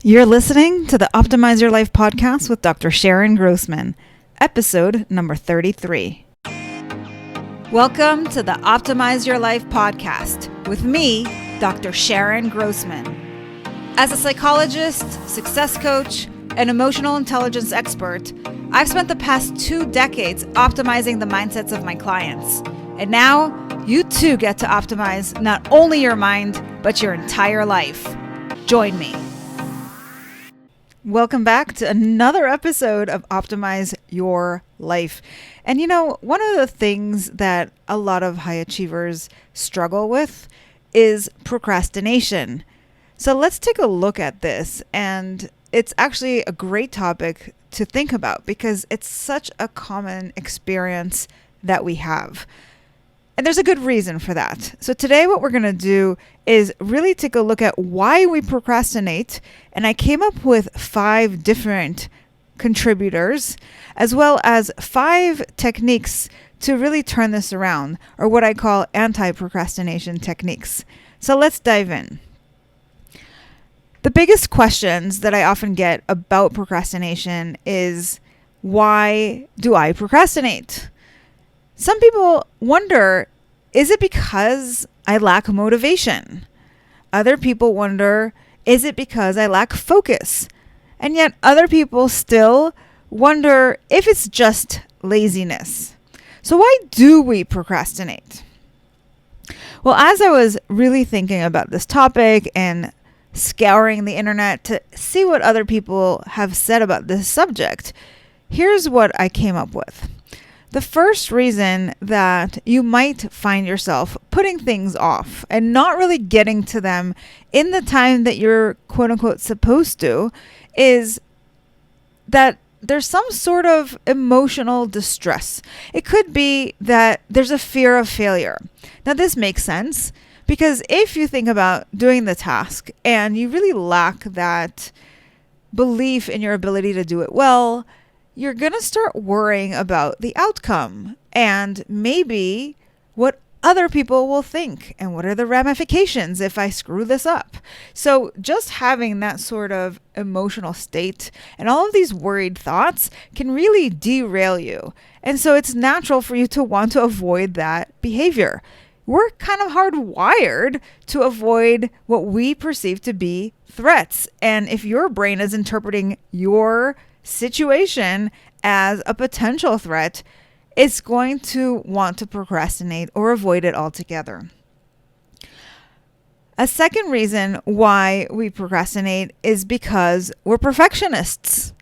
You're listening to the Optimize Your Life podcast with Dr. Sharon Grossman, episode number 33. Welcome to the Optimize Your Life podcast with me, Dr. Sharon Grossman. As a psychologist, success coach, and emotional intelligence expert, I've spent the past 2 decades optimizing the mindsets of my clients. And now, you too get to optimize not only your mind, but your entire life. Join me. Welcome back to another episode of Optimize Your Life. And one of the things that a lot of high achievers struggle with is procrastination. So let's take a look at this. And it's actually a great topic to think about because it's such a common experience that we have. And there's a good reason for that. So today what we're going to do is really take a look at why we procrastinate. And I came up with 5 different contributors, as well as 5 techniques to really turn this around, or what I call anti-procrastination techniques. So let's dive in. The biggest questions that I often get about procrastination is, why do I procrastinate? Some people wonder, is it because I lack motivation? Other people wonder, is it because I lack focus? And yet other people still wonder if it's just laziness. So why do we procrastinate? Well, as I was really thinking about this topic and scouring the internet to see what other people have said about this subject, here's what I came up with. The first reason that you might find yourself putting things off and not really getting to them in the time that you're quote unquote supposed to is that there's some sort of emotional distress. It could be that there's a fear of failure. Now this makes sense because if you think about doing the task and you really lack that belief in your ability to do it well, you're going to start worrying about the outcome and maybe what other people will think and what are the ramifications if I screw this up. So just having that sort of emotional state and all of these worried thoughts can really derail you. And so it's natural for you to want to avoid that behavior. We're kind of hardwired to avoid what we perceive to be threats. And if your brain is interpreting your situation as a potential threat, it's going to want to procrastinate or avoid it altogether. A second reason why we procrastinate is because we're perfectionists.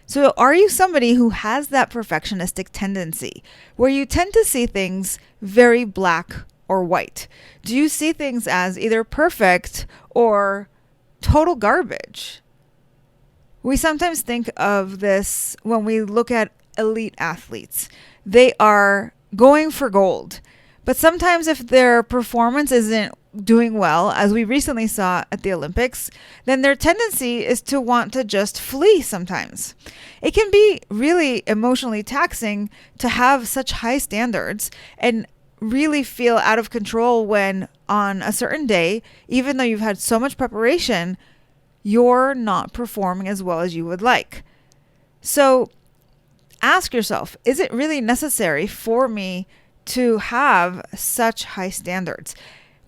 So are you somebody who has that perfectionistic tendency where you tend to see things very black or white? Do you see things as either perfect or total garbage? We sometimes think of this when we look at elite athletes. They are going for gold. But sometimes if their performance isn't doing well, as we recently saw at the Olympics, then their tendency is to want to just flee sometimes. It can be really emotionally taxing to have such high standards and really feel out of control when on a certain day, even though you've had so much preparation, you're not performing as well as you would like. So ask yourself, is it really necessary for me to have such high standards?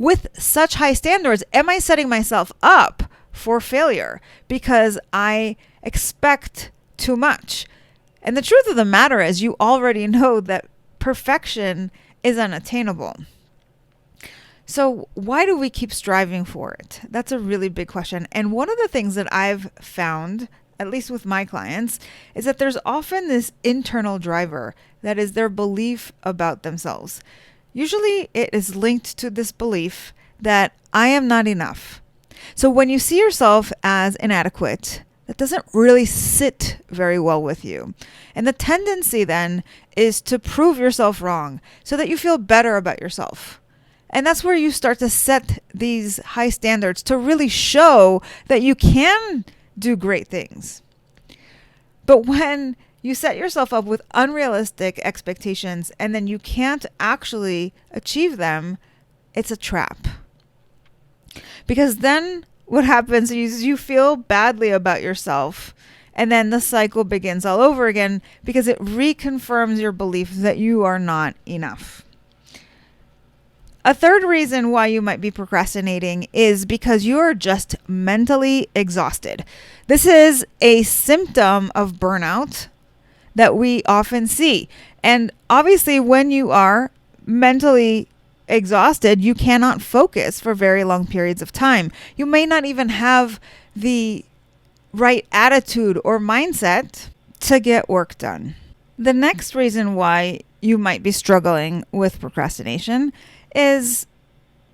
With such high standards, am I setting myself up for failure because I expect too much? And the truth of the matter is you already know that perfection is unattainable. So why do we keep striving for it? That's a really big question. And one of the things that I've found, at least with my clients, is that there's often this internal driver that is their belief about themselves. Usually it is linked to this belief that I am not enough. So when you see yourself as inadequate, that doesn't really sit very well with you. And the tendency then is to prove yourself wrong so that you feel better about yourself. And that's where you start to set these high standards to really show that you can do great things. But when you set yourself up with unrealistic expectations and then you can't actually achieve them, it's a trap. Because then what happens is you feel badly about yourself. And then the cycle begins all over again because it reconfirms your belief that you are not enough. A third reason why you might be procrastinating is because you are just mentally exhausted. This is a symptom of burnout that we often see. And obviously, when you are mentally exhausted, you cannot focus for very long periods of time. You may not even have the right attitude or mindset to get work done. The next reason why you might be struggling with procrastination is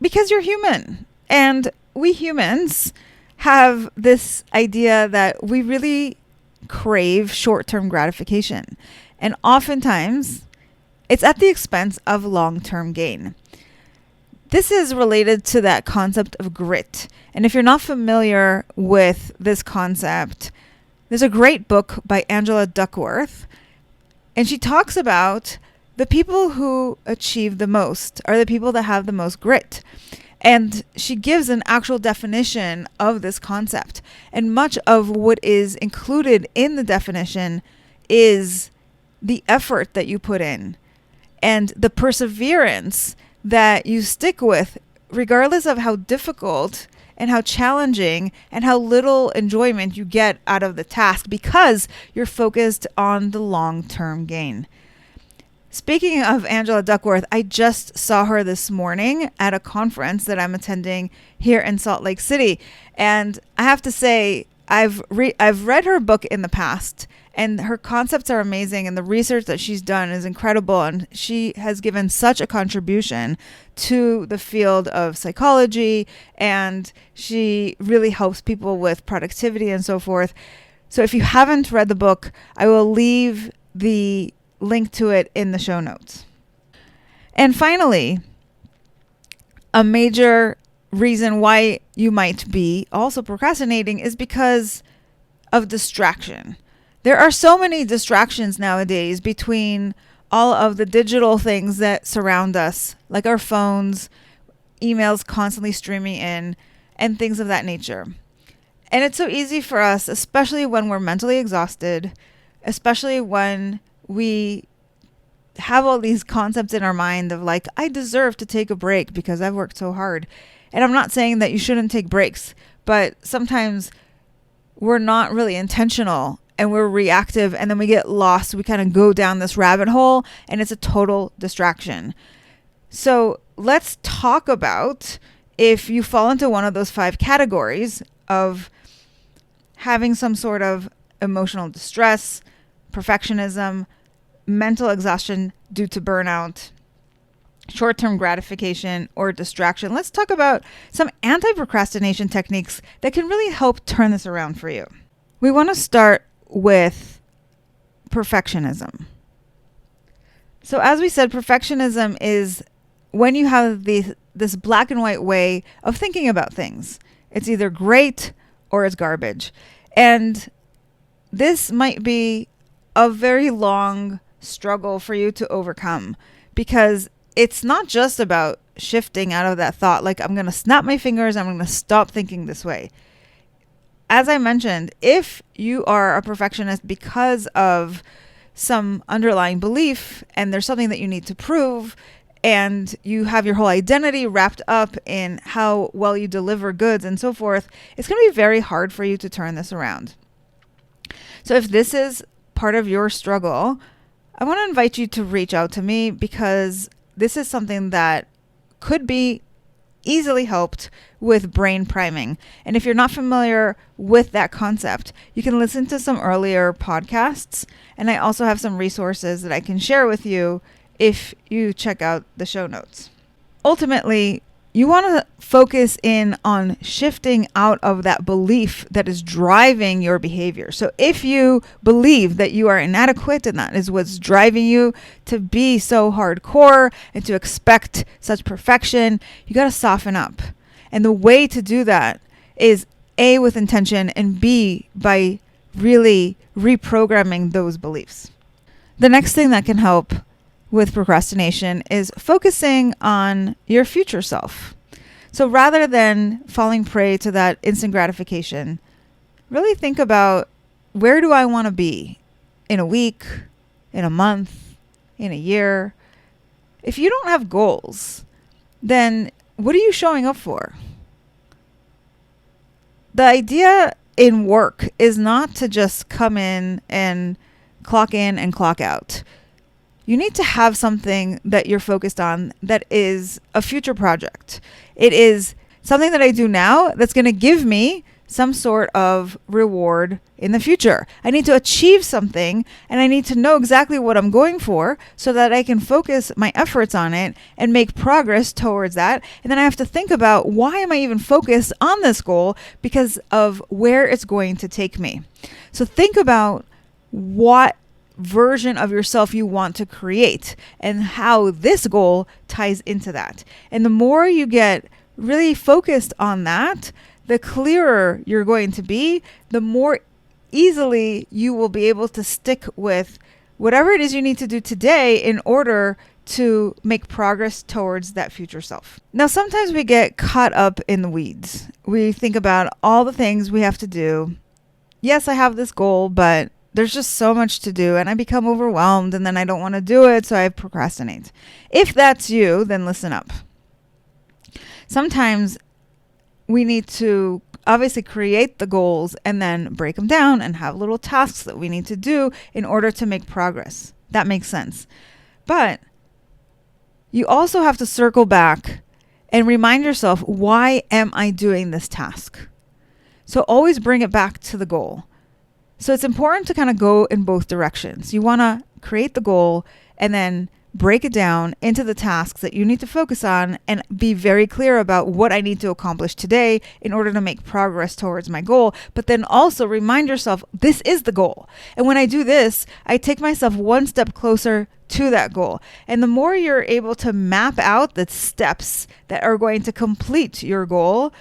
because you're human. And we humans have this idea that we really crave short-term gratification. And oftentimes, it's at the expense of long-term gain. This is related to that concept of grit. And if you're not familiar with this concept, there's a great book by Angela Duckworth. And she talks about the people who achieve the most are the people that have the most grit. And she gives an actual definition of this concept. And much of what is included in the definition is the effort that you put in and the perseverance that you stick with, regardless of how difficult and how challenging and how little enjoyment you get out of the task, because you're focused on the long-term gain. Speaking of Angela Duckworth, I just saw her this morning at a conference that I'm attending here in Salt Lake City. And I have to say, I've read her book in the past, and her concepts are amazing, and the research that she's done is incredible, and she has given such a contribution to the field of psychology, and she really helps people with productivity and so forth. So if you haven't read the book, I will leave the link to it in the show notes. And finally, a major reason why you might be also procrastinating is because of distraction. There are so many distractions nowadays between all of the digital things that surround us, like our phones, emails constantly streaming in, and things of that nature. And it's so easy for us, especially when we're mentally exhausted, especially when we have all these concepts in our mind of like, I deserve to take a break because I've worked so hard. And I'm not saying that you shouldn't take breaks, but sometimes we're not really intentional and we're reactive, and then we get lost. We kind of go down this rabbit hole, and it's a total distraction. So let's talk about if you fall into one of those 5 categories of having some sort of emotional distress, perfectionism, mental exhaustion due to burnout, short-term gratification, or distraction. Let's talk about some anti-procrastination techniques that can really help turn this around for you. We want to start with perfectionism. So as we said, perfectionism is when you have this black and white way of thinking about things. It's either great or it's garbage. And this might be a very long struggle for you to overcome, because it's not just about shifting out of that thought, like I'm going to snap my fingers, I'm going to stop thinking this way. As I mentioned, if you are a perfectionist because of some underlying belief and there's something that you need to prove, and you have your whole identity wrapped up in how well you deliver goods and so forth, it's going to be very hard for you to turn this around. So if this is part of your struggle, I want to invite you to reach out to me, because this is something that could be easily helped with brain priming. And if you're not familiar with that concept, you can listen to some earlier podcasts. And I also have some resources that I can share with you if you check out the show notes. Ultimately, you want to focus in on shifting out of that belief that is driving your behavior. So if you believe that you are inadequate and that is what's driving you to be so hardcore and to expect such perfection, you got to soften up. And the way to do that is A, with intention, and B, by really reprogramming those beliefs. The next thing that can help with procrastination is focusing on your future self. So rather than falling prey to that instant gratification, really think about, where do I want to be in a week, in a month, in a year? If you don't have goals, then what are you showing up for? The idea in work is not to just come in and clock out. You need to have something that you're focused on that is a future project. It is something that I do now that's going to give me some sort of reward in the future. I need to achieve something, and I need to know exactly what I'm going for so that I can focus my efforts on it and make progress towards that. And then I have to think about, why am I even focused on this goal? Because of where it's going to take me. So think about what version of yourself you want to create and how this goal ties into that. And the more you get really focused on that, the clearer you're going to be, the more easily you will be able to stick with whatever it is you need to do today in order to make progress towards that future self. Now, sometimes we get caught up in the weeds. We think about all the things we have to do. Yes, I have this goal, but there's just so much to do, and I become overwhelmed, and then I don't want to do it, so I procrastinate. If that's you, then listen up. Sometimes we need to obviously create the goals and then break them down and have little tasks that we need to do in order to make progress. That makes sense. But you also have to circle back and remind yourself, why am I doing this task? So always bring it back to the goal. So it's important to kind of go in both directions. You want to create the goal and then break it down into the tasks that you need to focus on and be very clear about what I need to accomplish today in order to make progress towards my goal. But then also remind yourself, this is the goal. And when I do this, I take myself one step closer to that goal. And the more you're able to map out the steps that are going to complete your goal,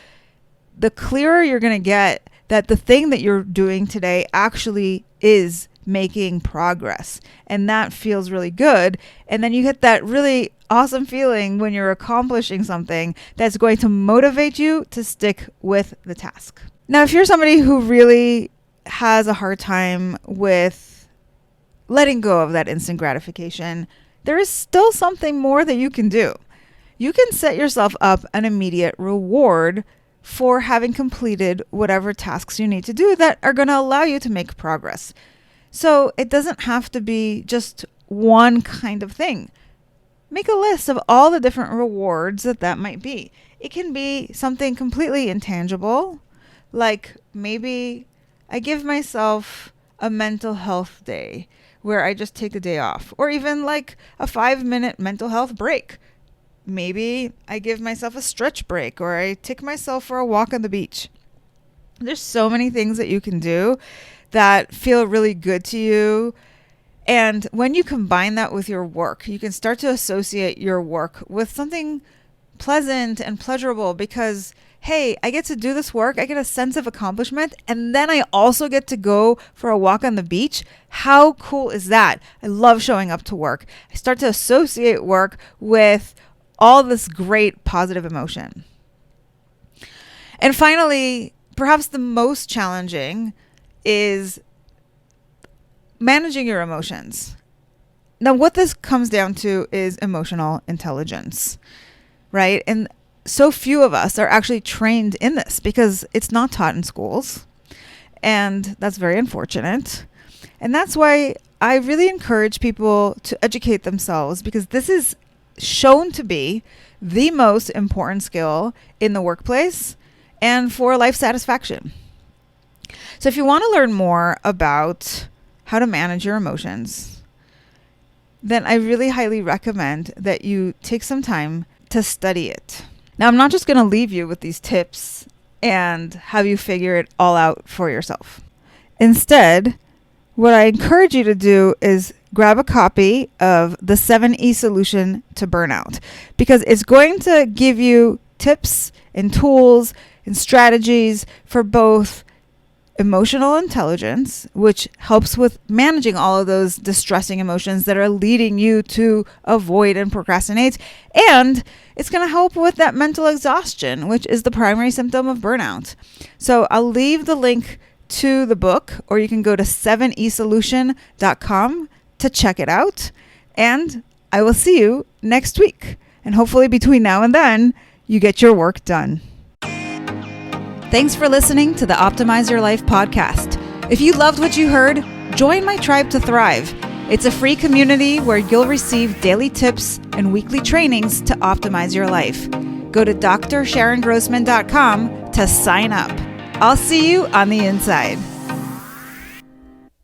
the clearer you're going to get that the thing that you're doing today actually is making progress. And that feels really good. And then you get that really awesome feeling when you're accomplishing something that's going to motivate you to stick with the task. Now, if you're somebody who really has a hard time with letting go of that instant gratification, there is still something more that you can do. You can set yourself up an immediate reward for having completed whatever tasks you need to do that are going to allow you to make progress. So it doesn't have to be just one kind of thing. Make a list of all the different rewards that might be. It can be something completely intangible, like maybe I give myself a mental health day where I just take a day off, or even like a 5-minute mental health break. Maybe I give myself a stretch break, or I take myself for a walk on the beach. There's so many things that you can do that feel really good to you. And when you combine that with your work, you can start to associate your work with something pleasant and pleasurable, because, hey, I get to do this work. I get a sense of accomplishment. And then I also get to go for a walk on the beach. How cool is that? I love showing up to work. I start to associate work with all this great positive emotion. And finally, perhaps the most challenging is managing your emotions. Now, what this comes down to is emotional intelligence, right? And so few of us are actually trained in this because it's not taught in schools. And that's very unfortunate. And that's why I really encourage people to educate themselves, because this is shown to be the most important skill in the workplace and for life satisfaction. So if you want to learn more about how to manage your emotions, then I really highly recommend that you take some time to study it. Now, I'm not just going to leave you with these tips and have you figure it all out for yourself. Instead, what I encourage you to do is grab a copy of the 7E Solution to Burnout, because it's going to give you tips and tools and strategies for both emotional intelligence, which helps with managing all of those distressing emotions that are leading you to avoid and procrastinate. And it's going to help with that mental exhaustion, which is the primary symptom of burnout. So I'll leave the link to the book, or you can go to 7esolution.com to check it out. And I will see you next week. And hopefully between now and then, you get your work done. Thanks for listening to the Optimize Your Life podcast. If you loved what you heard, join my Tribe to Thrive. It's a free community where you'll receive daily tips and weekly trainings to optimize your life. Go to drsharongrossman.com to sign up. I'll see you on the inside.